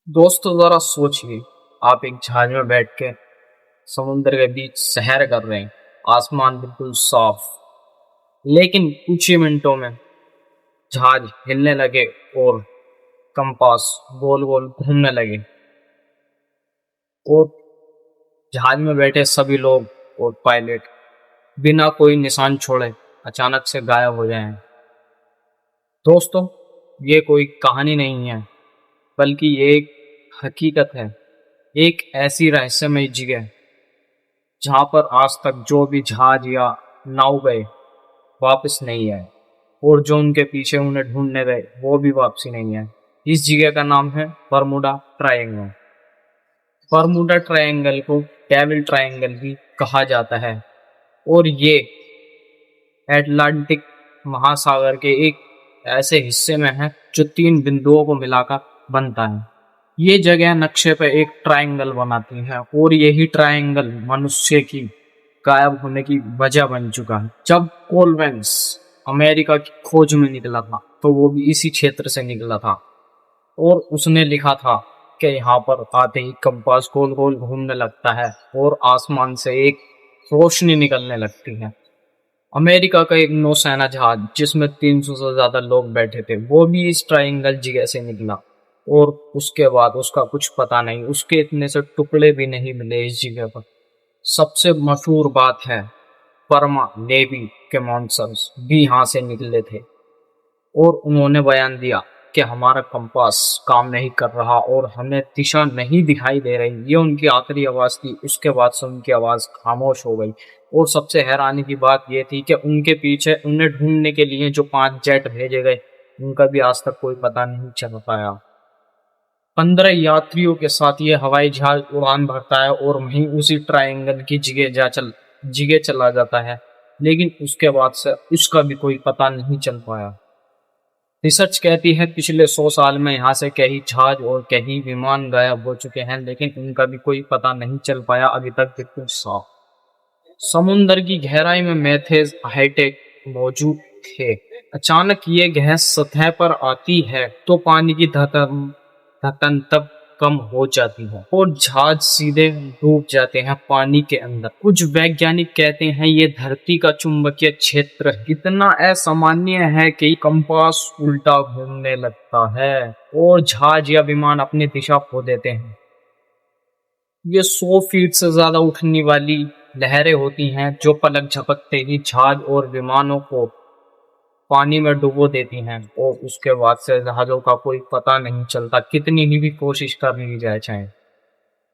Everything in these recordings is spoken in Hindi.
दोस्तों जरा सोचिए, आप एक जहाज में बैठ के समुद्र के बीच सैर कर रहे हैं। आसमान बिल्कुल साफ, लेकिन कुछ ही मिनटों में जहाज हिलने लगे और कंपास गोल गोल घूमने लगे और जहाज में बैठे सभी लोग और पायलट बिना कोई निशान छोड़े अचानक से गायब हो जाएं। दोस्तों, ये कोई कहानी नहीं है, बल्कि ये एक हकीकत है। एक ऐसी रहस्यमय जगह जहां पर आज तक जो भी जहाज या नाव गए वापस नहीं आए, और जो उनके पीछे उन्हें ढूंढने गए वो भी वापसी नहीं आए। इस जगह का नाम है बरमूडा ट्रायंगल। बरमूडा ट्रायंगल को डेविल ट्रायंगल भी कहा जाता है और ये अटलांटिक महासागर के एक ऐसे हिस्से में है जो 3 बिंदुओं को मिलाकर बनता है। ये जगह नक्शे पर एक ट्रायंगल बनाती है और यही ट्रायंगल मनुष्य की गायब होने की वजह बन चुका है। जब कोलंबस अमेरिका की खोज में निकला था तो वो भी इसी क्षेत्र से निकला था और उसने लिखा था कि यहाँ पर आते ही कंपास गोल गोल घूमने लगता है और आसमान से एक रोशनी निकलने लगती है। अमेरिका का एक नौसेना जहाज जिसमें 300 से ज्यादा लोग बैठे थे वो भी इस ट्रायंगल जगह से निकला और उसके बाद उसका कुछ पता नहीं, उसके इतने से टुकड़े भी नहीं मिले इस जगह पर। सबसे मशहूर बात है बर्मा नेवी के मॉन्सर्स भी यहाँ से निकले थे और उन्होंने बयान दिया कि हमारा कंपास काम नहीं कर रहा और हमें दिशा नहीं दिखाई दे रही। ये उनकी आखिरी आवाज थी। उसके बाद से उनकी आवाज खामोश हो गई और सबसे हैरानी की बात यह थी कि उनके पीछे उन्हें ढूंढने के लिए जो 5 जेट भेजे गए उनका भी आज तक कोई पता नहीं चल पाया। 15 यात्रियों के साथ ये हवाई जहाज उड़ान भरता है और वहीं उसी ट्रायंगल की जगह चला जाता है, लेकिन उसके बाद से उसका भी कोई पता नहीं चल पाया। रिसर्च कहती है पिछले 100 साल में यहाँ से कई जहाज और कई विमान गायब हो चुके हैं, लेकिन उनका भी कोई पता नहीं चल पाया अभी तक बिल्कुल साफ। समुद्र की गहराई में मेथेज हाईटेक मौजूद थे। अचानक ये गैस सतह पर आती है तो पानी की धड़कन तब कम हो जाती है और जहाज सीधे डूब जाते हैं पानी के अंदर। कुछ वैज्ञानिक कहते हैं ये धरती का चुंबकीय क्षेत्र इतना असामान्य है कि कंपास उल्टा घूमने लगता है और जहाज या विमान अपनी दिशा खो देते हैं। ये 100 फीट से ज्यादा उठने वाली लहरें होती हैं जो पलक झपकते ही जहाज और विमानों को पानी में डुबो देती हैं और उसके बाद से जहाजों का कोई पता नहीं चलता, कितनी ही भी कोशिश कर ली जाए चाहे।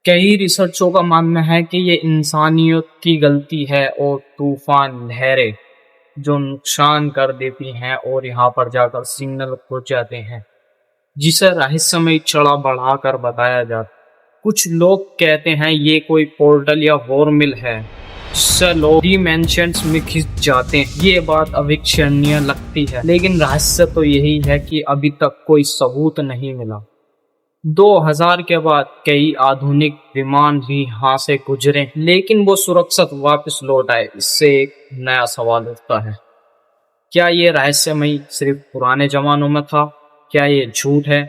कई रिसर्चों का मानना है कि ये इंसानियत की गलती है और तूफान लहरें जो नुकसान कर देती हैं और यहाँ पर जाकर सिग्नल खो जाते हैं, जिसे रहस्यमय चढ़ा बढ़ाकर बताया जाता। कुछ लोग कहते हैं ये कोई पोर्टल या वॉर्मिल है जिससे लोग डिमेंशंस में खिंच जाते हैं। ये बात अविश्वसनीय लगती है, लेकिन रहस्य तो यही है कि अभी तक कोई सबूत नहीं मिला। 2000 के बाद कई आधुनिक विमान भी यहाँ से गुजरे, लेकिन वो सुरक्षित वापस लौट आए। इससे एक नया सवाल उठता है, क्या ये रहस्यमय सिर्फ पुराने जमानों में था? क्या ये झूठ है?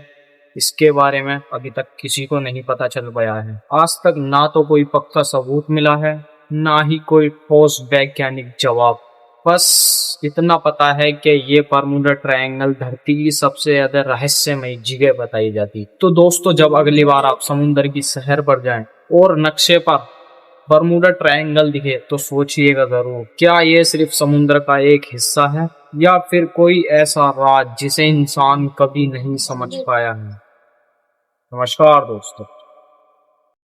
इसके बारे में अभी तक किसी को नहीं पता चल पाया है। आज तक ना तो कोई पक्का सबूत मिला है, ना ही कोई ठोस वैज्ञानिक जवाब। बस इतना पता है कि ये बरमूडा ट्रायंगल धरती की सबसे ज्यादा रहस्यमय जगह बताई जाती। तो दोस्तों, जब अगली बार आप समुद्र की सैर पर जाएं और नक्शे पर बरमूडा ट्रायंगल दिखे तो सोचिएगा जरूर, क्या ये सिर्फ समुद्र का एक हिस्सा है या फिर कोई ऐसा राज जिसे इंसान कभी नहीं समझ पाया है। नमस्कार दोस्तों।